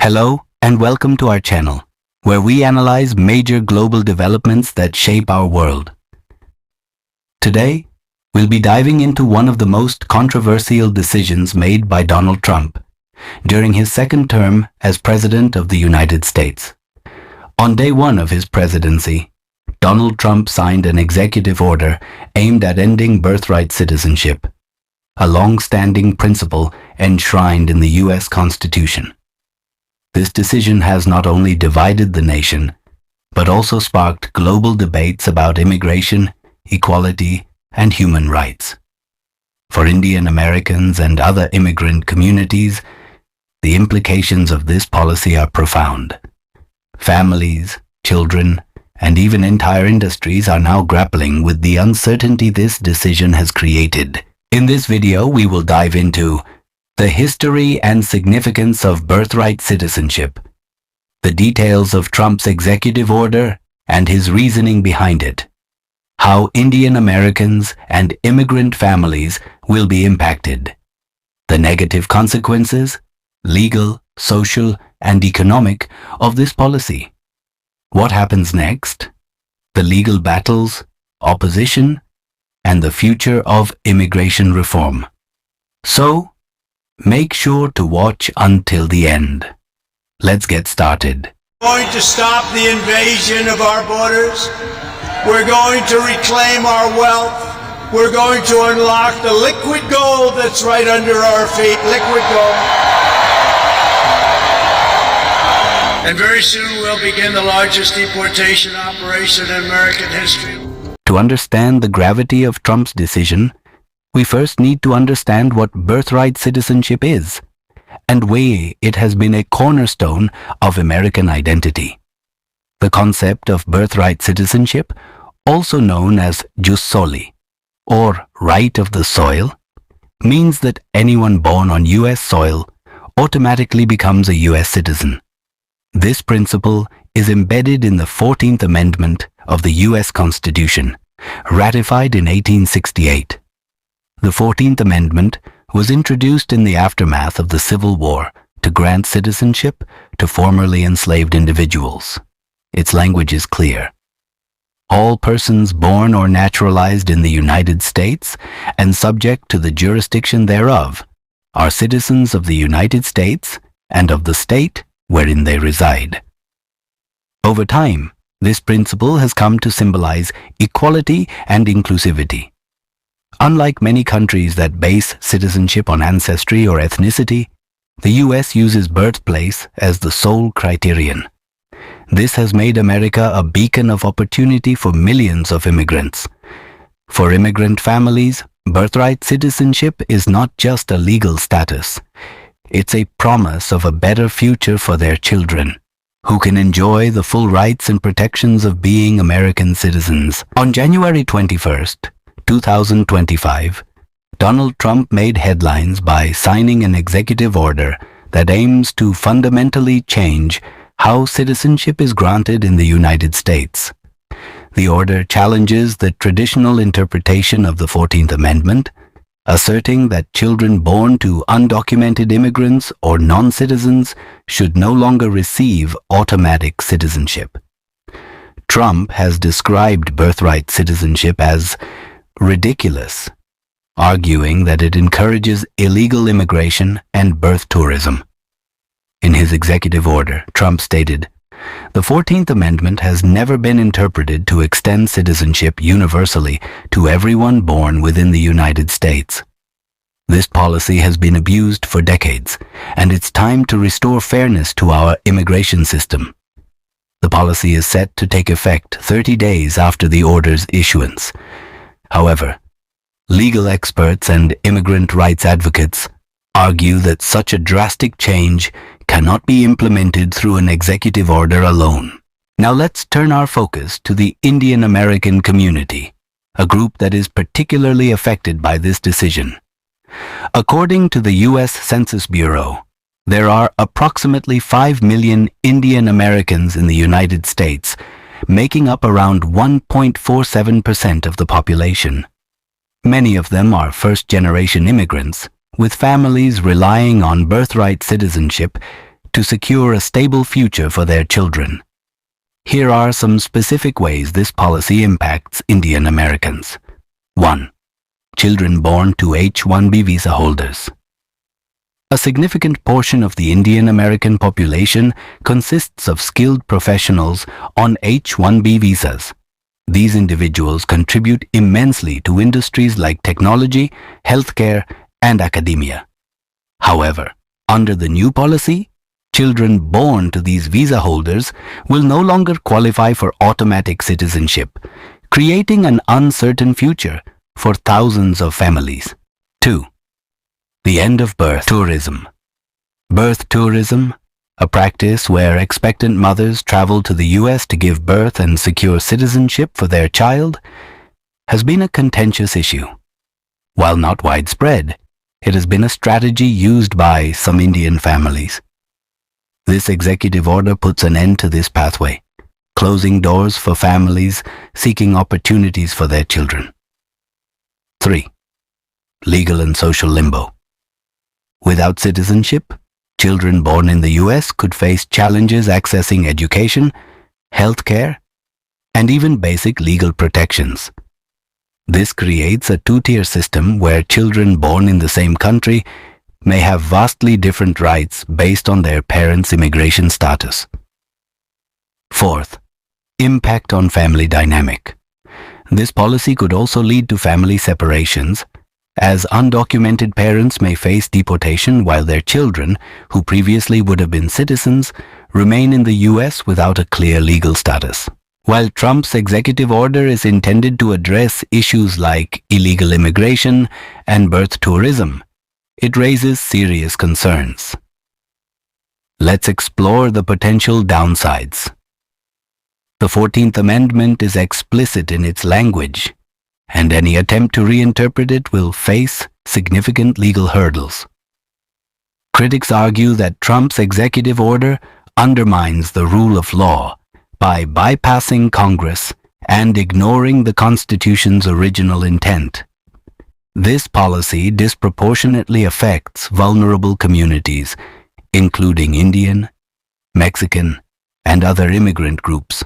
Hello and welcome to our channel, where we analyze major global developments that shape our world. Today, we'll be diving into one of the most controversial decisions made by Donald Trump during his second term as President of the United States. On day one of his presidency, Donald Trump signed an executive order aimed at ending birthright citizenship, a long-standing principle enshrined in the U.S. Constitution. This decision has not only divided the nation, but also sparked global debates about immigration, equality, and human rights. For Indian Americans and other immigrant communities, the implications of this policy are profound. Families, children, and even entire industries are now grappling with the uncertainty this decision has created. In this video, we will dive into the history and significance of birthright citizenship, the details of Trump's executive order and his reasoning behind it, how Indian Americans and immigrant families will be impacted, the negative consequences, legal, social, and economic, of this policy. What happens next? The legal battles, opposition, and the future of immigration reform. So, make sure to watch until the end. Let's get started. We're going to stop the invasion of our borders. We're going to reclaim our wealth. We're going to unlock the liquid gold that's right under our feet. Liquid gold. And very soon we'll begin the largest deportation operation in American history. To understand the gravity of Trump's decision, we first need to understand what birthright citizenship is and why it has been a cornerstone of American identity. The concept of birthright citizenship, also known as jus soli, or right of the soil, means that anyone born on U.S. soil automatically becomes a U.S. citizen. This principle is embedded in the 14th Amendment of the U.S. Constitution, ratified in 1868. The 14th Amendment was introduced in the aftermath of the Civil War to grant citizenship to formerly enslaved individuals. Its language is clear. All persons born or naturalized in the United States and subject to the jurisdiction thereof are citizens of the United States and of the state wherein they reside. Over time, this principle has come to symbolize equality and inclusivity. Unlike many countries that base citizenship on ancestry or ethnicity, the U.S. uses birthplace as the sole criterion. This has made America a beacon of opportunity for millions of immigrants. For immigrant families, birthright citizenship is not just a legal status. It's a promise of a better future for their children, who can enjoy the full rights and protections of being American citizens. On January 21st, 2025, Donald Trump made headlines by signing an executive order that aims to fundamentally change how citizenship is granted in the United States. The order challenges the traditional interpretation of the 14th Amendment, asserting that children born to undocumented immigrants or non-citizens should no longer receive automatic citizenship. Trump has described birthright citizenship as ridiculous, arguing that it encourages illegal immigration and birth tourism. In his executive order, Trump stated, "The 14th Amendment has never been interpreted to extend citizenship universally to everyone born within the United States. This policy has been abused for decades, and it's time to restore fairness to our immigration system." The policy is set to take effect 30 days after the order's issuance. However, legal experts and immigrant rights advocates argue that such a drastic change cannot be implemented through an executive order alone. Now let's turn our focus to the Indian American community, a group that is particularly affected by this decision. According to the U.S. Census Bureau, there are approximately 5 million Indian Americans in the United States, making up around 1.47% of the population. Many of them are first-generation immigrants, with families relying on birthright citizenship to secure a stable future for their children. Here are some specific ways this policy impacts Indian Americans. 1. Children born to H-1B visa holders. A significant portion of the Indian American population consists of skilled professionals on H-1B visas. These individuals contribute immensely to industries like technology, healthcare, and academia. However, under the new policy, children born to these visa holders will no longer qualify for automatic citizenship, creating an uncertain future for thousands of families. 2. The end of birth tourism. Birth tourism, a practice where expectant mothers travel to the US to give birth and secure citizenship for their child, has been a contentious issue. While not widespread, it has been a strategy used by some Indian families. This executive order puts an end to this pathway, closing doors for families seeking opportunities for their children. 3. Legal and social limbo. Without citizenship, children born in the US could face challenges accessing education, healthcare, and even basic legal protections. This creates a two-tier system where children born in the same country may have vastly different rights based on their parents' immigration status. 4th, impact on family dynamic. This policy could also lead to family separations, as undocumented parents may face deportation while their children, who previously would have been citizens, remain in the US without a clear legal status. While Trump's executive order is intended to address issues like illegal immigration and birth tourism, it raises serious concerns. Let's explore the potential downsides. The 14th Amendment is explicit in its language, and any attempt to reinterpret it will face significant legal hurdles. Critics argue that Trump's executive order undermines the rule of law by bypassing Congress and ignoring the Constitution's original intent. This policy disproportionately affects vulnerable communities, including Indian, Mexican, and other immigrant groups.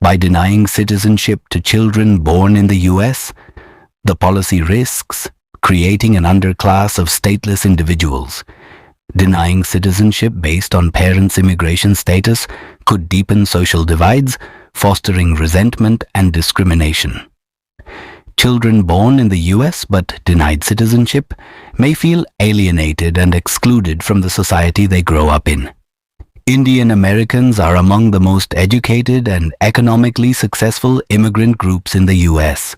By denying citizenship to children born in the US, the policy risks creating an underclass of stateless individuals. Denying citizenship based on parents' immigration status could deepen social divides, fostering resentment and discrimination. Children born in the US but denied citizenship may feel alienated and excluded from the society they grow up in. Indian Americans are among the most educated and economically successful immigrant groups in the US.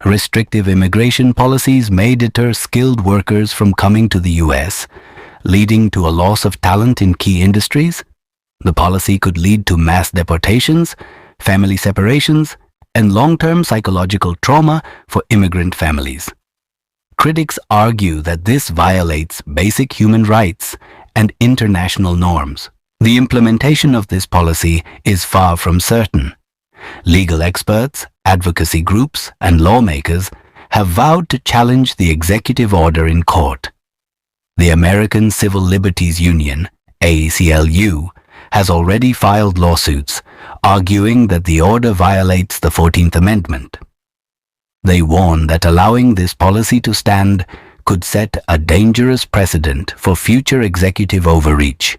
Restrictive immigration policies may deter skilled workers from coming to the US, leading to a loss of talent in key industries. The policy could lead to mass deportations, family separations, and long-term psychological trauma for immigrant families. Critics argue that this violates basic human rights and international norms. The implementation of this policy is far from certain. Legal experts, advocacy groups, and lawmakers have vowed to challenge the executive order in court. The American Civil Liberties Union, ACLU, has already filed lawsuits, arguing that the order violates the 14th Amendment. They warn that allowing this policy to stand could set a dangerous precedent for future executive overreach.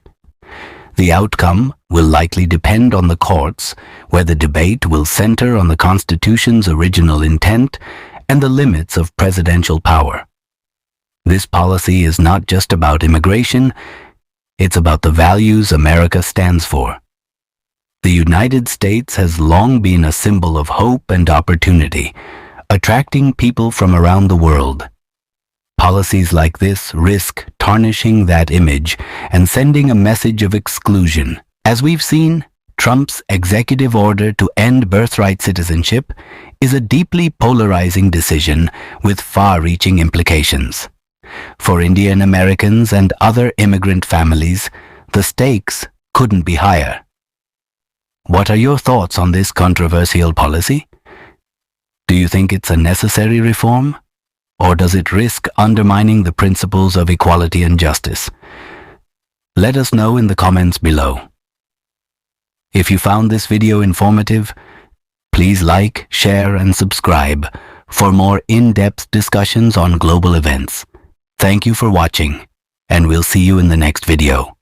The outcome will likely depend on the courts, where the debate will center on the Constitution's original intent and the limits of presidential power. This policy is not just about immigration, it's about the values America stands for. The United States has long been a symbol of hope and opportunity, attracting people from around the world. Policies like this risk tarnishing that image and sending a message of exclusion. As we've seen, Trump's executive order to end birthright citizenship is a deeply polarizing decision with far-reaching implications. For Indian Americans and other immigrant families, the stakes couldn't be higher. What are your thoughts on this controversial policy? Do you think it's a necessary reform? Or does it risk undermining the principles of equality and justice? Let us know in the comments below. If you found this video informative, please like, share, and subscribe for more in-depth discussions on global events. Thank you for watching, and we'll see you in the next video.